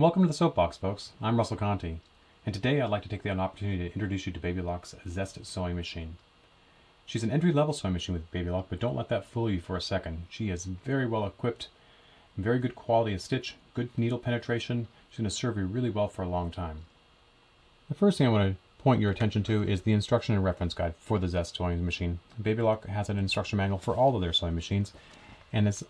Welcome to the Soapbox, folks. I'm Russell Conti, and today I'd like to take the opportunity to introduce you to Baby Lock's Zest sewing machine. She's an entry-level sewing machine with Baby Lock, but don't let that fool you for a second. She is very well equipped, very good quality of stitch, good needle penetration. She's going to serve you really well for a long time. The first thing I want to point your attention to is the instruction and reference guide for the Zest sewing machine. Baby Lock has an instruction manual for all of their sewing machines, and as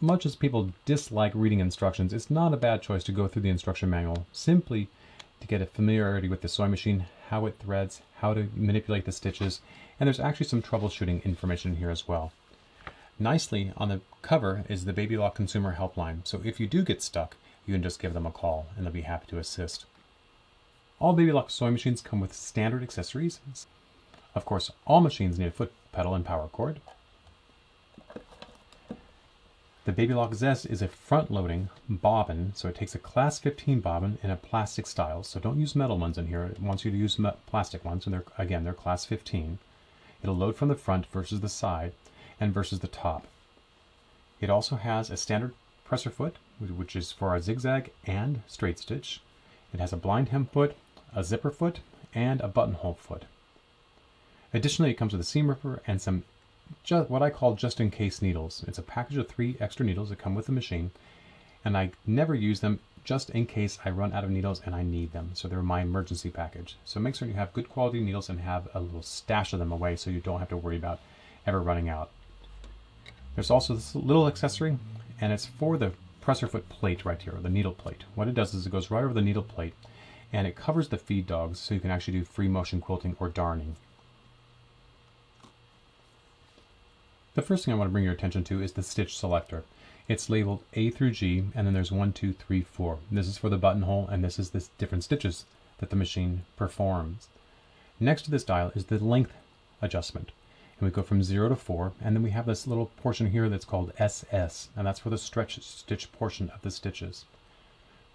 much as people dislike reading instructions, it's not a bad choice to go through the instruction manual simply to get a familiarity with the sewing machine, how it threads, how to manipulate the stitches, and there's actually some troubleshooting information here as well. Nicely on the cover is the Baby Lock Consumer Helpline, so if you do get stuck, you can just give them a call and they'll be happy to assist. All Baby Lock sewing machines come with standard accessories. Of course, all machines need a foot pedal and power cord. The Baby Lock Zest is a front-loading bobbin, so it takes a class 15 bobbin in a plastic style, so don't use metal ones in here. It wants you to use plastic ones, and they're class 15. It'll load from the front versus the side and versus the top. It also has a standard presser foot, which is for our zigzag and straight stitch. It has a blind hem foot, a zipper foot, and a buttonhole foot. Additionally, it comes with a seam ripper and some what I call just-in-case needles. It's a package of 3 extra needles that come with the machine, and I never use them just in case I run out of needles and I need them. So they're my emergency package. So make sure you have good quality needles and have a little stash of them away so you don't have to worry about ever running out. There's also this little accessory, and it's for the presser foot plate right here, or the needle plate. What it does is it goes right over the needle plate, and it covers the feed dogs so you can actually do free motion quilting or darning. The first thing I want to bring your attention to is the stitch selector. It's labeled A through G, and then there's 1, 2, 3, 4. This is for the buttonhole, and this is the different stitches that the machine performs. Next to this dial is the length adjustment, and we go from 0 to 4, and then we have this little portion here that's called SS, and that's for the stretch stitch portion of the stitches.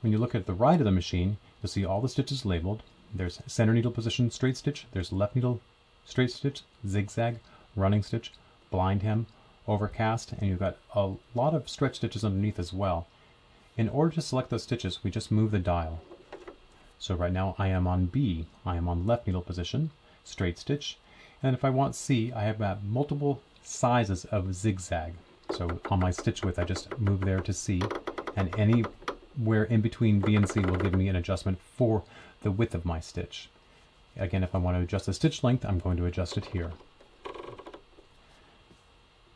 When you look at the right of the machine, you'll see all the stitches labeled. There's center needle position straight stitch, there's left needle straight stitch, zigzag, running stitch, blind hem, overcast, and you've got a lot of stretch stitches underneath as well. In order to select those stitches, we just move the dial. So right now I am on B, I am on left needle position, straight stitch, and if I want C, I have multiple sizes of zigzag. So on my stitch width, I just move there to C, and anywhere in between B and C will give me an adjustment for the width of my stitch. Again, if I want to adjust the stitch length, I'm going to adjust it here.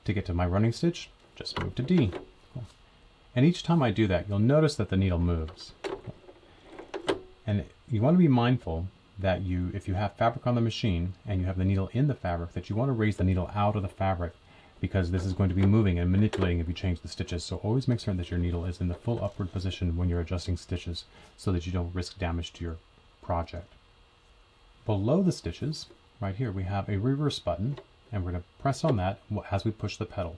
To get to my running stitch, just move to D. And each time I do that, you'll notice that the needle moves. And you want to be mindful that if you have fabric on the machine and you have the needle in the fabric, that you want to raise the needle out of the fabric, because this is going to be moving and manipulating if you change the stitches. So always make certain that your needle is in the full upward position when you're adjusting stitches so that you don't risk damage to your project. Below the stitches, right here, we have a reverse button, and we're going to press on that as we push the pedal.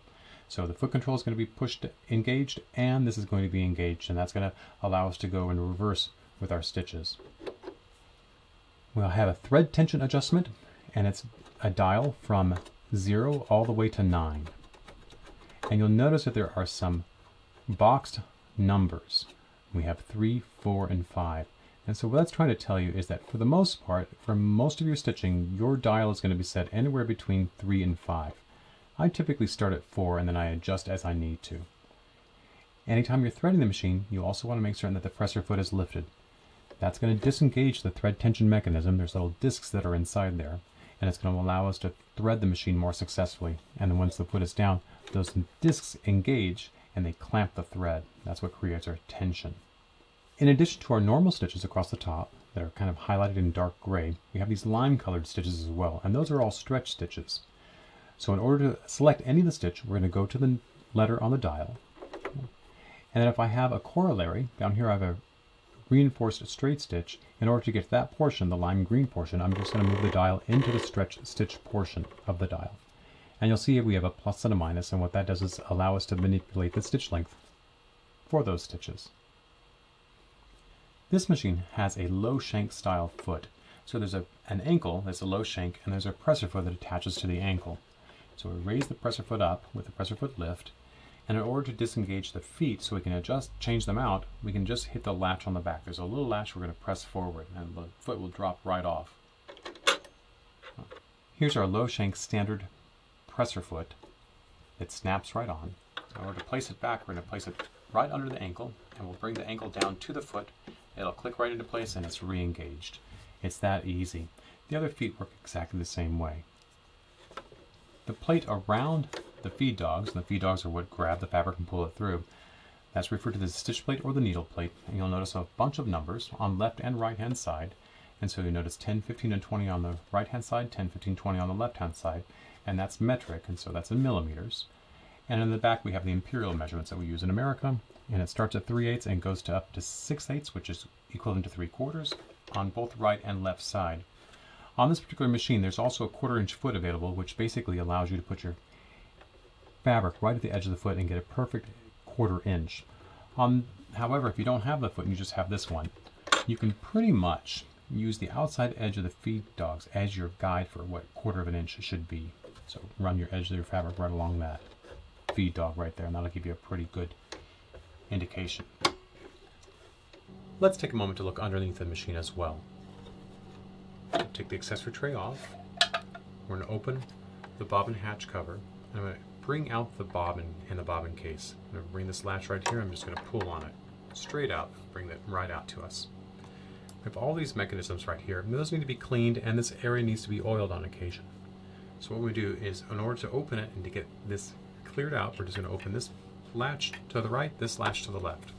So the foot control is going to be engaged, and this is going to be engaged, and that's going to allow us to go in reverse with our stitches. We'll have a thread tension adjustment, and it's a dial from 0 all the way to 9. And you'll notice that there are some boxed numbers. We have 3, 4, and 5. And so what that's trying to tell you is that for the most part, for most of your stitching, your dial is going to be set anywhere between 3 and 5. I typically start at 4 and then I adjust as I need to. Anytime you're threading the machine, you also want to make certain that the presser foot is lifted. That's going to disengage the thread tension mechanism. There's little discs that are inside there, and it's going to allow us to thread the machine more successfully. And then once the foot is down, those discs engage and they clamp the thread. That's what creates our tension. In addition to our normal stitches across the top that are kind of highlighted in dark gray, we have these lime-colored stitches as well, and those are all stretch stitches. So in order to select any of the stitch, we're going to go to the letter on the dial. And then if I have a corollary, down here I have a reinforced straight stitch. In order to get to that portion, the lime green portion, I'm just going to move the dial into the stretch stitch portion of the dial. And you'll see we have a plus and a minus, and what that does is allow us to manipulate the stitch length for those stitches. This machine has a low shank style foot. So there's an ankle that's a low shank, and there's a presser foot that attaches to the ankle. So we raise the presser foot up with the presser foot lift, And in order to disengage the feet so we can change them out, we can just hit the latch on the back. There's a little latch we're going to press forward and the foot will drop right off. Here's our low shank standard presser foot. It snaps right on. In order to place it back, we're going to place it right under the ankle, and we'll bring the ankle down to the foot. It'll click right into place and it's re-engaged. It's that easy. The other feet work exactly the same way. The plate around the feed dogs, and the feed dogs are what grab the fabric and pull it through, that's referred to as the stitch plate or the needle plate, and you'll notice a bunch of numbers on left and right hand side. And so you notice 10, 15, and 20 on the right hand side, 10, 15, 20 on the left hand side, and that's metric, and so that's in millimeters. And in the back we have the imperial measurements that we use in America, and it starts at 3/8 and goes to up to 6/8, which is equivalent to 3/4 on both right and left side. On this particular machine there's also a 1/4 inch foot available, which basically allows you to put your fabric right at the edge of the foot and get a perfect 1/4 inch. However, if you don't have the foot and you just have this one, you can pretty much use the outside edge of the feed dogs as your guide for what 1/4 inch should be. So run your edge of your fabric right along that feed dog right there, and that'll give you a pretty good indication. Let's take a moment to look underneath the machine as well. Take the accessory tray off. We're going to open the bobbin hatch cover, and I'm going to bring out the bobbin in the bobbin case. I'm going to bring this latch right here. I'm just going to pull on it straight out, bring it right out to us. We have all these mechanisms right here. Those need to be cleaned, and this area needs to be oiled on occasion. So what we do is, in order to open it and to get this cleared out, we're just going to open this latch to the right, this latch to the left.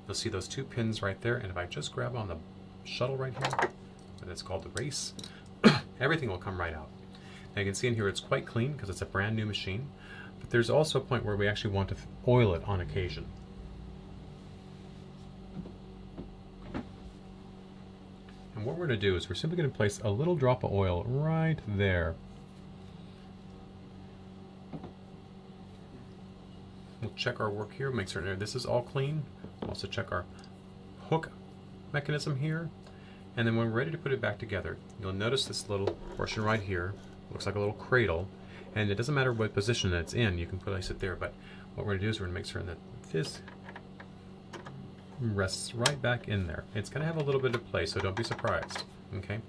You'll see those two pins right there, and if I just grab on the shuttle right here, that's called the race, everything will come right out. Now you can see in here it's quite clean because it's a brand new machine, but there's also a point where we actually want to oil it on occasion. And what we're going to do is we're simply going to place a little drop of oil right there. We'll check our work here, make certain this is all clean. We'll also check our hook mechanism here. And then when we're ready to put it back together, you'll notice this little portion right here. Looks like a little cradle. And it doesn't matter what position it's in, you can place it there. But what we're going to do is we're going to make certain that this rests right back in there. It's going to have a little bit of play, so don't be surprised. Okay?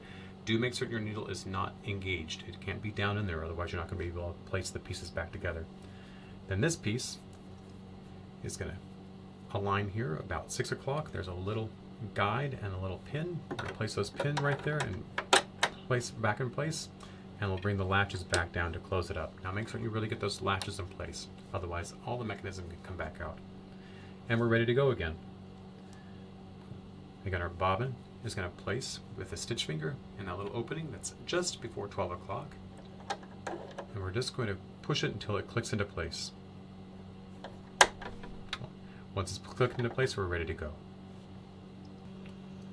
Do make certain your needle is not engaged. It can't be down in there, otherwise you're not going to be able to place the pieces back together. Then this piece is going to align here about 6 o'clock. There's a little guide and a little pin. We'll place those pins right there and place back in place, and we'll bring the latches back down to close it up. Now make sure you really get those latches in place, otherwise all the mechanism can come back out. And we're ready to go again. Again, our bobbin is going to place with the stitch finger in that little opening that's just before 12 o'clock. And we're just going to push it until it clicks into place. Once it's clicked into place, we're ready to go.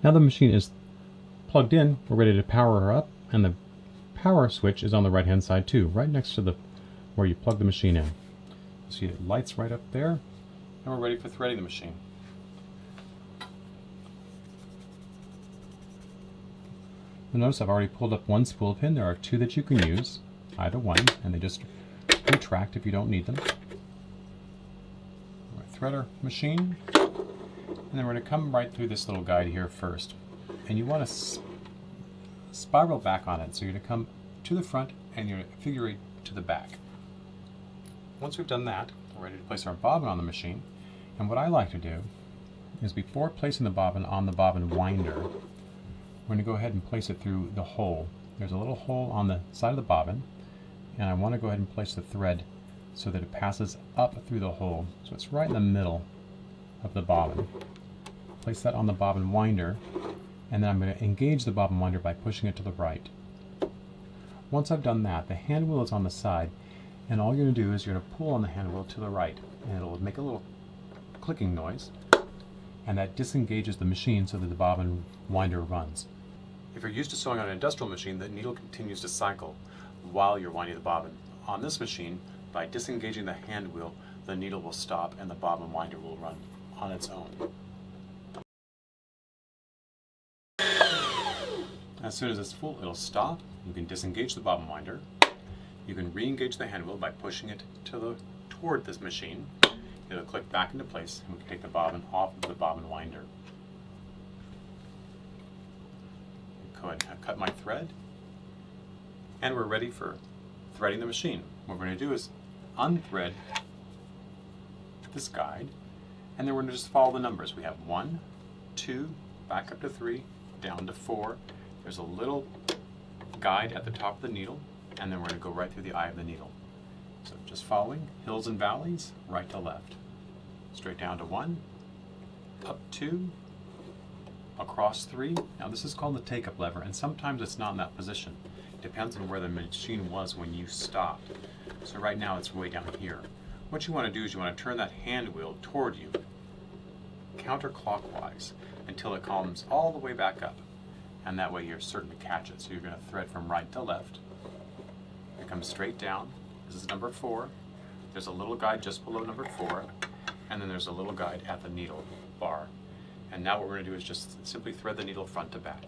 Now the machine is plugged in, we're ready to power her up, and the power switch is on the right hand side too, right next to the where you plug the machine in. See, it lights right up there, and we're ready for threading the machine. You'll notice I've already pulled up one spool pin. There are two that you can use, either one, and they just retract if you don't need them. Thread our machine, and then we're going to come right through this little guide here first. And you want to spiral back on it, so you're going to come to the front and you're going to figure eight to the back. Once we've done that, we're ready to place our bobbin on the machine. And what I like to do is, before placing the bobbin on the bobbin winder, we're going to go ahead and place it through the hole. There's a little hole on the side of the bobbin, and I want to go ahead and place the thread so that it passes up through the hole. So it's right in the middle of the bobbin. Place that on the bobbin winder, and then I'm going to engage the bobbin winder by pushing it to the right. Once I've done that, the hand wheel is on the side, and all you're going to do is you're going to pull on the hand wheel to the right, and it'll make a little clicking noise, and that disengages the machine so that the bobbin winder runs. If you're used to sewing on an industrial machine, the needle continues to cycle while you're winding the bobbin. On this machine, by disengaging the hand wheel, the needle will stop and the bobbin winder will run on its own. As soon as it's full, it'll stop. You can disengage the bobbin winder. You can re-engage the hand wheel by pushing it toward this machine. it'll click back into place, and we can take the bobbin off of the bobbin winder. Go ahead and cut my thread, and we're ready for threading the machine. What we're going to do is unthread this guide, and then we're going to just follow the numbers. We have 1, 2, back up to 3, down to 4. There's a little guide at the top of the needle, and then we're going to go right through the eye of the needle. So just following hills and valleys, right to left. Straight down to 1, up 2, across 3. Now this is called the take-up lever, and sometimes it's not in that position. It depends on where the machine was when you stopped. So right now it's way down here. What you want to do is you want to turn that hand wheel toward you, counterclockwise, until it comes all the way back up. And that way you're certain to catch it. So you're going to thread from right to left. It comes straight down. This is number 4. There's a little guide just below number 4. And then there's a little guide at the needle bar. And now what we're going to do is just simply thread the needle front to back.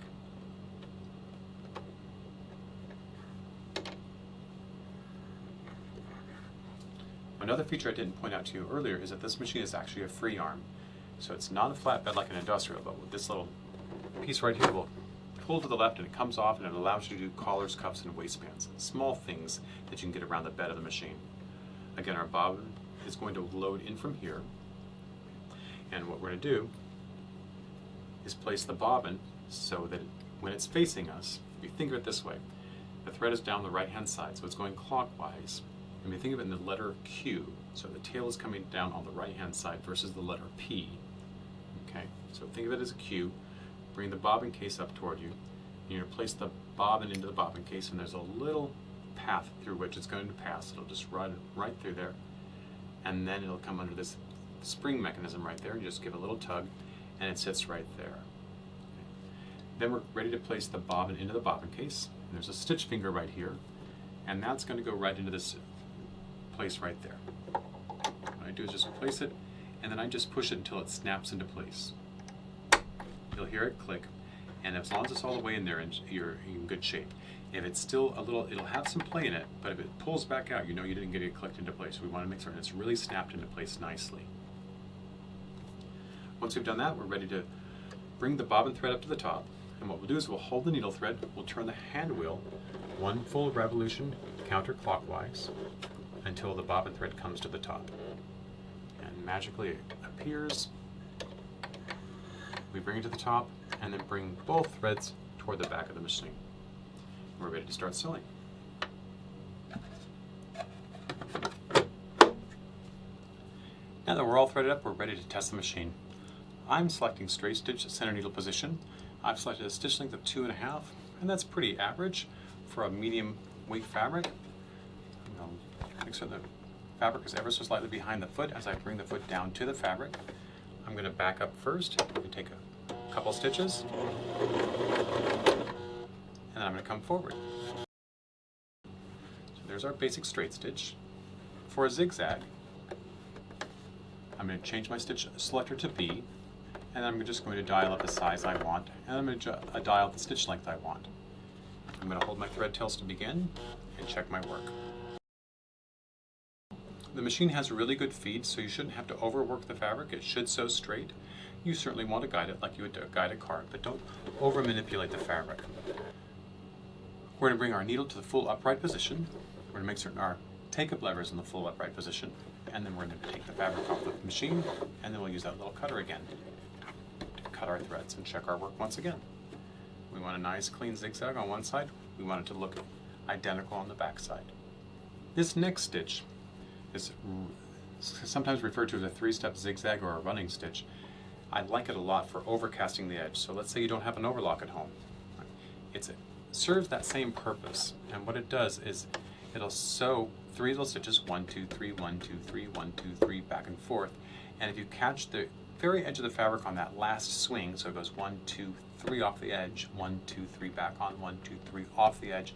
Another feature I didn't point out to you earlier is that this machine is actually a free arm. So it's not a flat bed like an industrial, but with this little piece right here will pull to the left and it comes off, and it allows you to do collars, cuffs, and waistbands. Small things that you can get around the bed of the machine. Again, our bobbin is going to load in from here. And what we're going to do is place the bobbin so that when it's facing us, if you think of it this way, the thread is down the right-hand side, so it's going clockwise. And we think of it in the letter Q, so the tail is coming down on the right-hand side versus the letter P. Okay, so think of it as a Q. Bring the bobbin case up toward you. You're going to place the bobbin into the bobbin case, and there's a little path through which it's going to pass. It'll just run right through there, and then it'll come under this spring mechanism right there, and just give a little tug, and it sits right there. Okay. Then we're ready to place the bobbin into the bobbin case. And there's a stitch finger right here, and that's going to go right into this place right there. What I do is just place it, and then I just push it until it snaps into place. You'll hear it click, and as long as it's all the way in there, you're in good shape. If it's still a little, it'll have some play in it, but if it pulls back out, you know you didn't get it clicked into place. We want to make certain it's really snapped into place nicely. Once we've done that, we're ready to bring the bobbin thread up to the top, and what we'll do is we'll hold the needle thread, we'll turn the hand wheel 1 full revolution counterclockwise until the bobbin thread comes to the top. And magically it appears. We bring it to the top, and then bring both threads toward the back of the machine. We're ready to start sewing. Now that we're all threaded up, we're ready to test the machine. I'm selecting straight stitch center needle position. I've selected a stitch length of 2.5, and that's pretty average for a medium weight fabric. Make sure the fabric is ever so slightly behind the foot as I bring the foot down to the fabric. I'm going to back up first and take a couple stitches, and then I'm going to come forward. So there's our basic straight stitch. For a zigzag, I'm going to change my stitch selector to B, and I'm just going to dial up the size I want, and I'm going to dial the stitch length I want. I'm going to hold my thread tails to begin and check my work. The machine has a really good feed, so you shouldn't have to overwork the fabric. It should sew straight. You certainly want to guide it like you would guide a card, but don't over manipulate the fabric. We're going to bring our needle to the full upright position. We're going to make certain our take-up lever is in the full upright position, and then we're going to take the fabric off the machine, and then we'll use that little cutter again to cut our threads and check our work once again. We want a nice clean zigzag on one side. We want it to look identical on the back side. This next stitch is sometimes referred to as a 3-step zigzag or a running stitch. I like it a lot for overcasting the edge. So let's say you don't have an overlock at home. It serves that same purpose, and what it does is it'll sew 3 little stitches, 1, 2, 3, 1, 2, 3, 1, 2, 3, back and forth. And if you catch the very edge of the fabric on that last swing, so it goes 1, 2, 3 off the edge, 1, 2, 3 back on, 1, 2, 3 off the edge,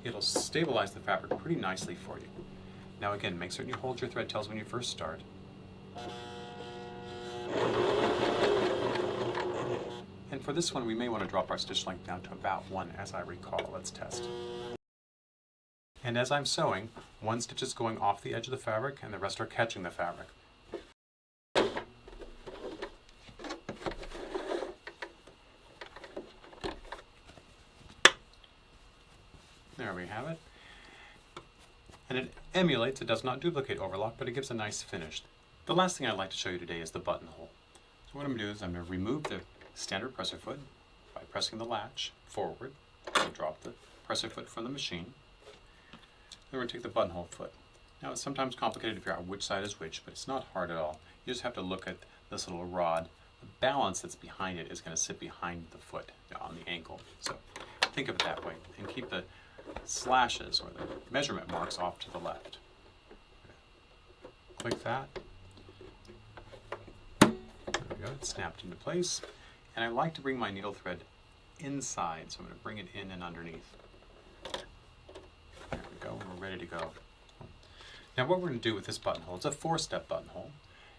it'll stabilize the fabric pretty nicely for you. Now again, make certain you hold your thread tails when you first start. And for this one, we may want to drop our stitch length down to about 1, as I recall. Let's test. And as I'm sewing, 1 stitch is going off the edge of the fabric, and the rest are catching the fabric. There we have it. And it emulates, it does not duplicate overlock, but it gives a nice finish. The last thing I'd like to show you today is the buttonhole. So what I'm going to do is I'm going to remove the standard presser foot by pressing the latch forward. And drop the presser foot from the machine. Then we're going to take the buttonhole foot. Now it's sometimes complicated to figure out which side is which, but it's not hard at all. You just have to look at this little rod. The balance that's behind it is going to sit behind the foot on the ankle. So think of it that way and keep the slashes or the measurement marks off to the left. Click that. There we go, it's snapped into place. And I like to bring my needle thread inside, so I'm going to bring it in and underneath. There we go, we're ready to go. Now what we're going to do with this buttonhole, it's a 4-step buttonhole,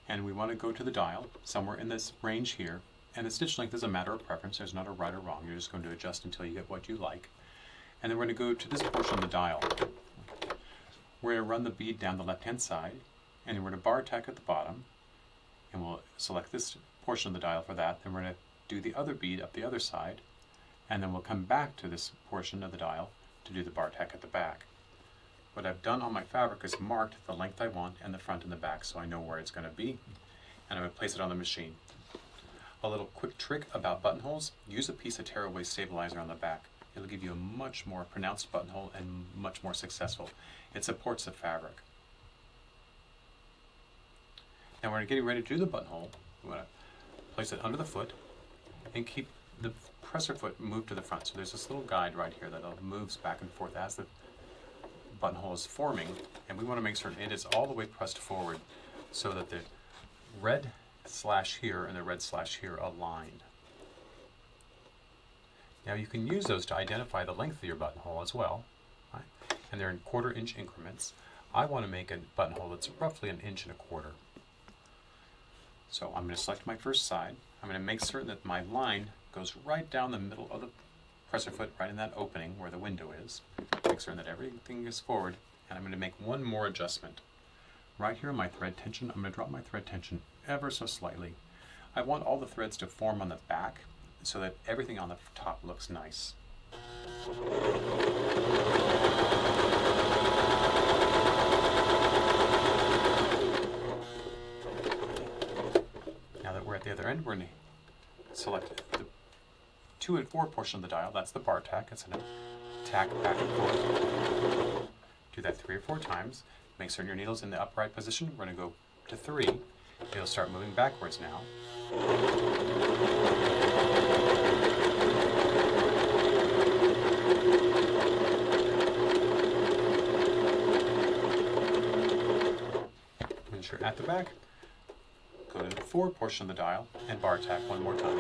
and we want to go to the dial somewhere in this range here, and the stitch length is a matter of preference. There's not a right or wrong. You're just going to adjust until you get what you like. And then we're going to go to this portion of the dial. We're going to run the bead down the left-hand side, and then we're going to bar tack at the bottom, and we'll select this portion of the dial for that. Then we're going to do the other bead up the other side, and then we'll come back to this portion of the dial to do the bar tack at the back. What I've done on my fabric is marked the length I want and the front and the back, so I know where it's going to be, and I'm going to place it on the machine. A little quick trick about buttonholes: use a piece of tearaway stabilizer on the back. It'll give you a much more pronounced buttonhole and much more successful. It supports the fabric. Now we're getting ready to do the buttonhole. We want to place it under the foot and keep the presser foot moved to the front. So there's this little guide right here that moves back and forth as the buttonhole is forming, and we want to make certain it is all the way pressed forward so that the red slash here and the red slash here align. Now you can use those to identify the length of your buttonhole as well, right? And they're in 1/4 inch increments. I want to make a buttonhole that's roughly 1 1/4 inches. So I'm going to select my first side. I'm going to make certain that my line goes right down the middle of the presser foot, right in that opening where the window is. Make certain that everything is forward, and I'm going to make one more adjustment. Right here on my thread tension, I'm going to drop my thread tension ever so slightly. I want all the threads to form on the back so that everything on the top looks nice. Now that we're at the other end, we're going to select the 2 and 4 portion of the dial. That's the bar tack. It's going to tack back and forth. Do that 3 or 4 times. Make certain your needle's in the upright position. We're going to go to 3. It'll start moving backwards now. Once you're at the back, go to the 4 portion of the dial and bar tack one more time.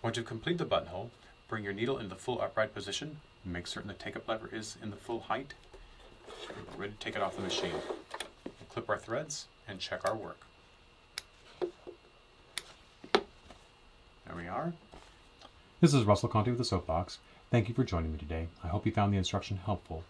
Once you've completed the buttonhole, bring your needle into the full upright position. Make certain the take-up lever is in the full height. We're ready to take it off the machine. We'll clip our threads and check our work. There we are. This is Russell Conte with the Soapbox. Thank you for joining me today. I hope you found the instruction helpful.